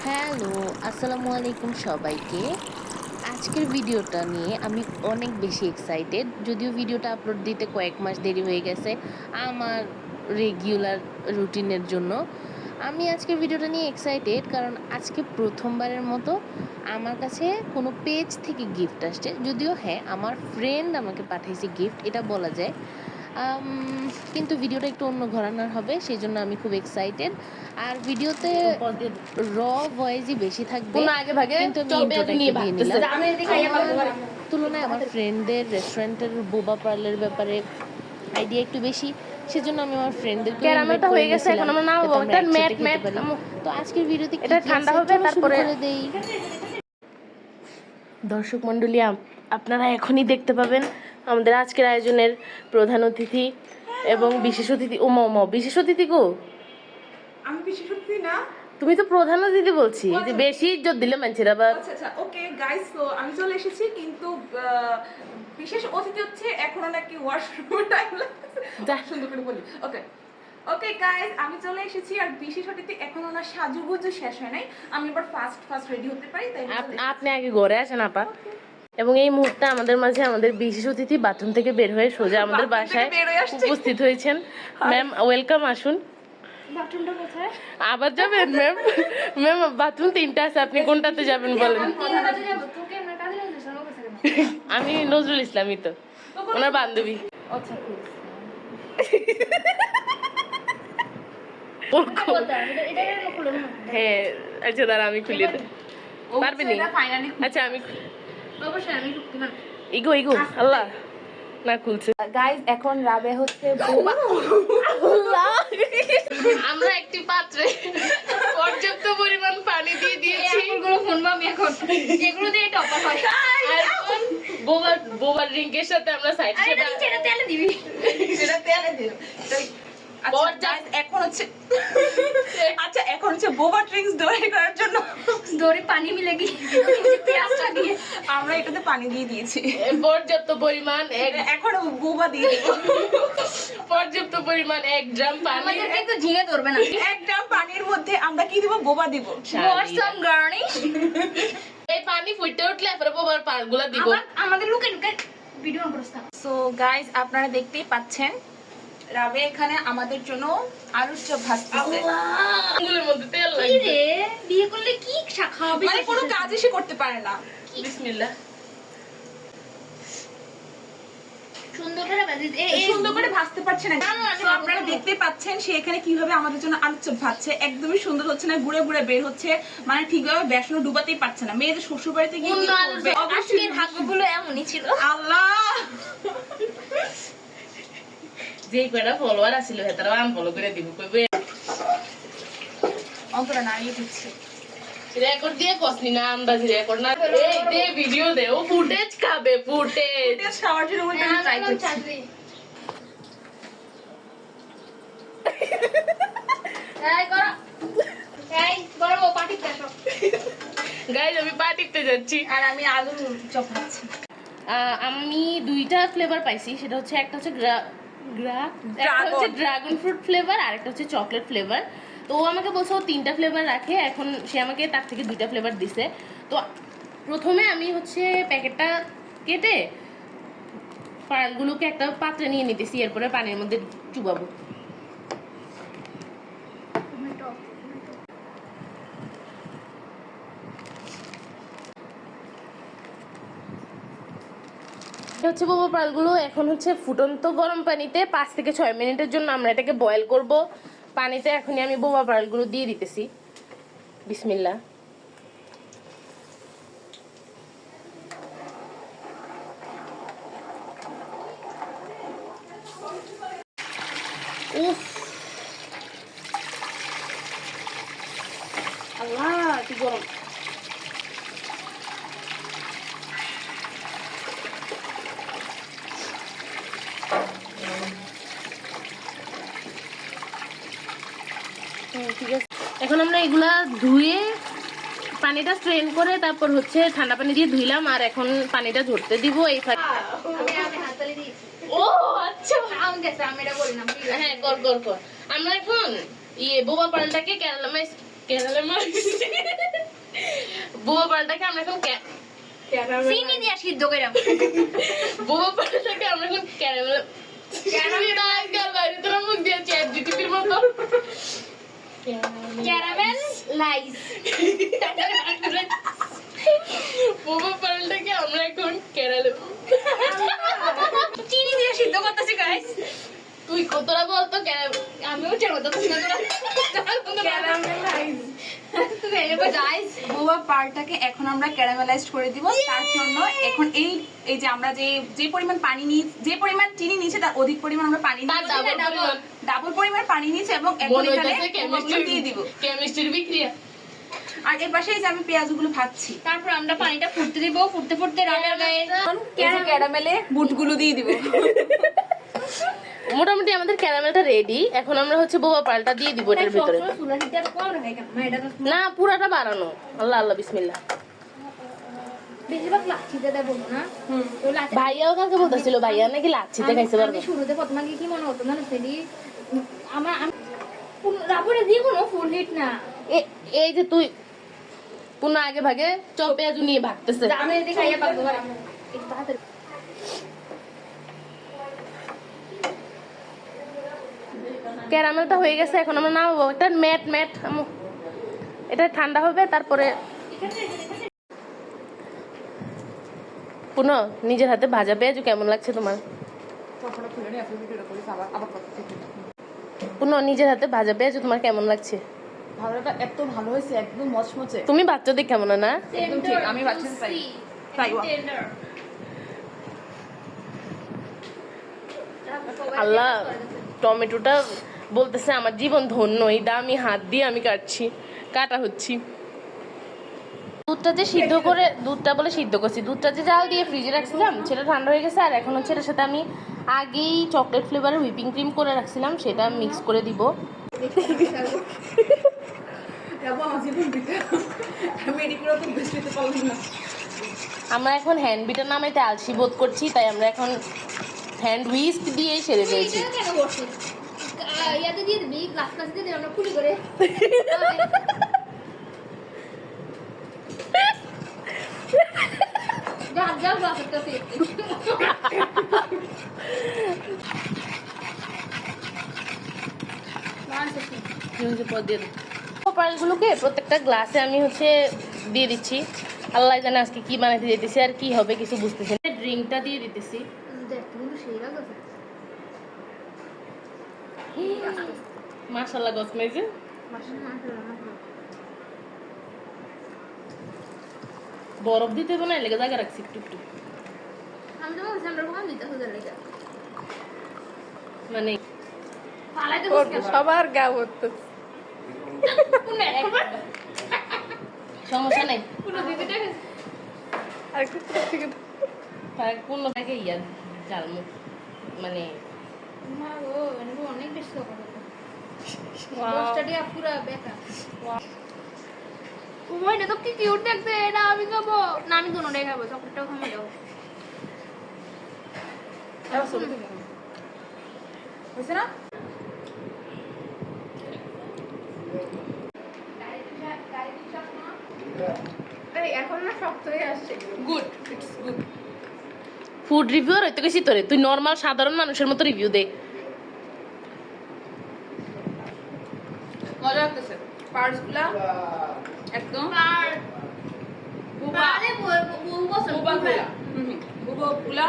Hello, আসসালামু আলাইকুম সবাইকে। আজকের ভিডিওটা নিয়ে আমি অনেক বেশি এক্সাইটেড। যদিও ভিডিওটা আপলোড দিতে কয়েক মাস দেরি হয়ে গেছে আমার রেগুলার রুটিনের জন্য। আমি আজকের ভিডিওটা নিয়ে এক্সাইটেড কারণ আজকে প্রথমবারের মতো আমার কাছে কোনো পেজ থেকে গিফট আসছে। যদিও হ্যাঁ, আমার ফ্রেন্ড আমাকে পাঠিয়েছে গিফট, এটা বলা যায়। কিন্তু ভিডিওটা একটু অন্য ঘরানার হবে, সেই জন্য আমি খুব এক্সাইটেড। আর ভিডিওতে র ভয়েসই বেশি থাকবে, কিন্তু আমি ইন্ট্রোটা একটু দিয়ে নিলাম। আমার তুলনায় আমার ফ্রেন্ডদের রেস্টুরেন্টের বোবা পার্লের ব্যাপারে আইডিয়া একটু বেশি, সেজন্য আমি আমার ফ্রেন্ডদেরকে ইনভাইট করে নিয়েছিলাম যাতে আমরা একসাথে খেতে পারি। তো আজকের ভিডিওতে কি ঠান্ডা হবে তারপরে দেই। দর্শক মণ্ডলী, আপনারা এখনই দেখতে পাবেন আমাদের আজকের আয়োজনের প্রধান অতিথি এবং বিশেষ অতিথি। বিশেষ অতিথি গো, আমি বিশেষ অতিথি না, তুমি তো প্রধান অতিথি বলছি, যে বেশি ইজ্জত দিলে মানুষের আবার। আচ্ছা ওকে গাইস, তো আমি চলে এসেছি, কিন্তু বিশেষ অতিথি হচ্ছে এখনো নাকি ওয়াশরুমে টাইম লাগতেছে। সুন্দর করে বলি ওকে গাইস, আমি চলে এসেছি। আর বিশেষ অতিথি এখনো না সাজুগুজু শেষ হয় নাই, আমি এবার ফাস্ট রেডি হতে পারি, তাই আপনি আগে ঘরে আসেন আপা। এবং এই মুহূর্তে আমাদের মাঝে আমাদের বিশেষ অতিথি বাথরুম থেকে বের হয়ে সোজা আমাদের বাসায় উপস্থিত হয়েছেন। ম্যাম ওয়েলকাম, আসুন। বাথরুমটা কোথায়? আবার যাবেন ম্যাম? ম্যাম বাথরুম 3টা আছে, আপনি কোনটাতে যাবেন বলেন? আমি নজরুল ইসলামই, তো ওনার বান্ধবী। হ্যাঁ আচ্ছা, দাঁড়া আমি খুলিয়ে দেব। পারবে নি? আচ্ছা আমি ইগো আল্লাহ না খুলছে। গাইস এখন রাবে হচ্ছে আমরা একটি পাত্রে পর্যাপ্ত পরিমাণ পানি দিয়ে দিয়েছি। এগুলো ফোনবো আমি এখন, এগুলো দিয়ে টপার হয়। এখন বোবার ড্রিঙ্কের সাথে আমরা সাইড আরে এটা তেলে দিবি, সেটা তেলে দিও। এখন হচ্ছে বোবা ড্রিঙ্কস তৈরি করার জন্য দড়ি পানি মিলে গিয়ে পেঁয়াজটা দিয়ে আমরা এটাতে পানি দিয়ে দিয়েছি। পর্যাপ্ত পরিমাণ এখন বোবা দিয়ে দিব। পর্যাপ্ত পরিমাণ 1 ড্রাম পানি। আমাদের কিন্তু ঝিঙে ধরবে না। 1 গ্রাম পানির মধ্যে আমরা কি দিব? বোবা দিব। বসাম গার্নিশ। এই পানি ফুটে উঠলে এরপরে বোবার পালগুলা দিব। আমাদের লুকে ভিডিও অন করছ। সো গাইস, আপনারা দেখতেই পাচ্ছেন রাবে এখানে আমাদের জন্য আলুর চপ ভাজতেছে। আঙ্গুলের মধ্যে তেল কি লাগবে। রে, বিয়ে করলে কি শাখা হবে? মানে কোনো কাজই সে করতে পারে না। বিসমিল্লাহ। সুন্দর করে ভাজতে পারছে না। So আপনারা দেখতে পাচ্ছেন সে এখানে কিভাবে আমাদের জন্য আলুর চপ ভাজছে। একদমই সুন্দর হচ্ছে না, গুড়ে গুড়ে বের হচ্ছে, মানে ঠিকভাবে বেসন ডুবাতেই পারছে না। মেয়েদের শ্বশুর বাড়িতে গিয়ে অবশ্যই ভাগ্যগুলো এমনই ছিল। আল্লাহ, যে কয়টা ফলোয়ার আছিল হেতারা আনফলো করে দিব, কইবে অন্তরা নাড়িয়ে দিচ্ছে। রেকর্ড দিয়ে কসনি না, আন্দাজ রেকর্ড না। এই দে ভিডিও দে, ও ফুটেজ খাবে, ফুটেজ। টেস্ট খাওয়ার জন্য আমি ট্রাই করছি। গাইস আমি পার্টিতে যাচ্ছি আর আমি আলুর চপ ভাজছি। আমি 2টা ফ্লেভার পাইছি, সেটা হচ্ছে একটা হচ্ছে ড্রাগন ফ্রুট ফ্লেভার আর একটা হচ্ছে চকলেট ফ্লেভার। তো ও আমাকে বলছে ও 3টা ফ্লেভার রাখে, এখন সে আমাকে তার থেকে 2টা ফ্লেভার দিছে। তো প্রথমে আমি হচ্ছে প্যাকেটটা কেটে পালগুলোকে একটা পাত্রে নিয়ে নিতেছি, এরপরে পানির মধ্যে চুবাবো। হচ্ছে বোবা পালগুলো এখন হচ্ছে ফুটন্ত গরম পানিতে 5 থেকে 6 মিনিটের জন্য আমরা এটাকে বয়েল করব পানিতে। এখনই আমি বোবা পালগুলো দিয়ে দিতেছি। বিসমিল্লাহ। উফ আল্লাহ কি গরম। ঠিক আছে, এখন আমরা এগুলা ধুয়ে পানিটা স্ট্রেন করে তারপর হচ্ছে ঠান্ডা পানি দিয়ে ধুইলাম, আর এখন পানিটা ঝরতে দিব। এই ও আচ্ছা, হ্যাঁ কর। আমরা এখন বোবা পালটাকে কেরালা মাছ বোবা পালটাকে আমরা এখন চিনি দিয়া সিদ্ধ করে বোবা পালটাকে আমরা এখন ক্যারামেল বাইরে তোরা মুখ দিয়ে চ্যাট জিটিপির মতো ক্যারামেল লাইস বোবা পালটাকে আমরা এখন ক্যারামেল চিনি দিয়া সিদ্ধ করতেছি গাইস তুই কতটা বলতো আমিও চেনো তো তুমি ক্যারামেলাইজ তুমি এবার গাইস বোবা পালটাকে এখন আমরা ক্যারামেলাইজড করে দিব। তার জন্য এখন এই যে আমরা যে পরিমাণ পানি যে পরিমাণ চিনি নিয়েছি তার অধিক পরিমাণ আমরা পানি তার ডাবল পরিমাণ পানি নিয়েছি এবং এখন এখানে বোবাগুলো দিয়ে দিব। কেমিস্ট্রির বিক্রিয়া। আর এর পাশে এই যে আমি পেঁয়াজগুলো ভাজছি। তারপর আমরা পানিটা ফুটতে দিব, ফুটতে ফুটতে রান্নার গায়ে ক্যারামেলে বুটগুলো দিয়ে দিব। মোটামুটি আমাদের ক্যারামেলটা রেডি। এখন আমরা হচ্ছে বোবা পালটা দিয়ে দিব এটার ভিতরে। না পুরাটা বানানো। আল্লাহ আল্লাহ বিসমিল্লাহ। বেশিরভাগ লাচ্ছিতে দেবো না তো লাচ্ছি ভাইয়াও কালকে বলতেছিল ভাইয়া নাকি লাচ্ছিতে খাইছে পারবে। আমি শুরুতে প্রথমে কি মনে হতো না সেটি আমার রাবড়ে দিয়ে কোনো ফুল হিট না এই যে তুই পুনা আগে ভাগে চপ পেঁয়াজ নিয়ে ভাগতেছে। আমি এদিকে খাইয়া পাবো একটু তাড়াতাড়ি ক্যারামেলটা হয়ে গেছে। এখন আমরা নামাবো। এটা ম্যাট এটা ঠান্ডা হবে তারপরে পুনো নিজের হাতে ভাজা পেঁয়াজ কেমন লাগছে তোমার? পুনো নিজের হাতে ভাজা পেঁয়াজ তোমার কেমন লাগছে? ভালোটা এত ভালো হয়েছে, একদম মচমচে। তুমি বাচ্চাদের কেমন না? একদম ঠিক, আমি বাচ্চাদের তাই আল্লাহ টমেটোটা বলতেছে আমার জীবন ধন্য, এইটা আমি হাত দিয়ে আমি কাটা হচ্ছি। দুধটা যে সিদ্ধ করে সিদ্ধ করছি, দুধটা যে জাল দিয়ে ফ্রিজে রাখছিলাম সেটা ঠান্ডা হয়ে গেছে। আর এখন হচ্ছে এটার সাথে আমি আগেই চকলেট ফ্লেভারের হুইপিং ক্রিম করে রাখছিলাম, সেটা মিক্স করে দিব। আমরা এখন হ্যান্ড বিটার নামাইতে আলসি বোধ করছি, তাই আমরা এখন হ্যান্ড হুইস্ক দিয়ে সেরে ফেলছি। কেন বসে ইয়াতে দিয়ে দিবি গ্লাস গ্লাস দিয়ে আমরা খুলি করে যাও গ্লাসের কাছে পালগুলোকে প্রত্যেকটা গ্লাসে আমি হচ্ছে দিয়ে দিচ্ছি। আল্লাহ জানে আজকে কি বানাইতে যেতেছি আর কি হবে কিছু বুঝতেছি না। ড্রিঙ্কটা দিয়ে দিতেছি। মাশাআল্লাহ গসমেজে বরফ দিতে হবে না, লেগে জায়গা রাখছি একটু একটু। আমি তো বলছি আমরা কোন দিতে হবে লেগে মানে পালাইতে সবার গা হতো। সমস্যা নাই। পুরো দিদিটা আরেকটু থেকে কোনটাকে ইয়া জালমু মানে মা গো এনেবো অনেক বেশি করে দশটা দিয়া পুরো বেকার ওই না তো কি কিউট দেখতে, এটা আমি খাবো না, আমি দুটোটাই খাবো, চকলেটটাও খাবো যাও হয়েছে না? এখন না শক্ত হয়ে আসছে। Good, it's good. Food reviewer হইতে গেছি তোরে, তুই নর্মাল সাধারণ মানুষের মতো রিভিউ দে। মজা লাগতেছে। পার্টসগুলা একদম বুবাগুলা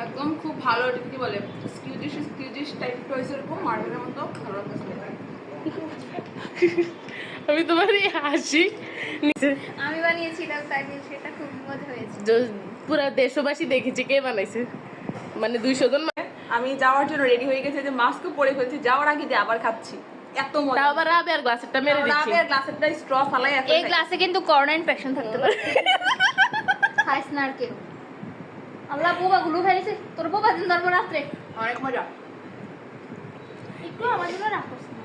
একদম খুব ভালো, কি বলে স্কিউজিশ টাইপের হয়েছে, এরকম মার্বেলের মতো ভালো লাগতেছে। আমি তোমার এই হাসি আমি বানিয়েছিলাম তাই সেটা খুব মজা হয়েছে। পুরা দেশবাসী দেখেছে কে বানাইছে, মানে 200 জন। আমি যাওয়ার জন্য রেডি হয়ে গেছি, যে মাস্কও পরে ফেলছি, যাওয়ার আগে দিয়ে আবার খাচ্ছি, এত মজা। তাও আবার রাবে আর গ্লাসেরটা মেরে দিচ্ছি। রাবে আর গ্লাসেরটা স্ট্র ফালাই আছে। এই গ্লাসে কিন্তু করোনা ইনফেকশন থাকতে পারে, খাইস না আর কেউ। আল্লাহ বোবা গুলো খাইছে তোর বোবা দিন তারপর রাত্রে অনেক মজা। একটু আমার জন্য রাখোস না।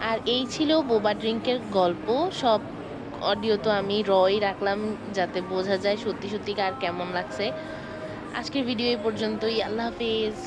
আর এই ছিল বোবা ড্রিঙ্কের গল্প। সব অডিও তো আমি রই রাখলাম যাতে বোঝা যায় সত্যি সত্যি কার কেমন লাগছে। আজকের ভিডিও এই পর্যন্তই। আল্লাহ হাফেজ।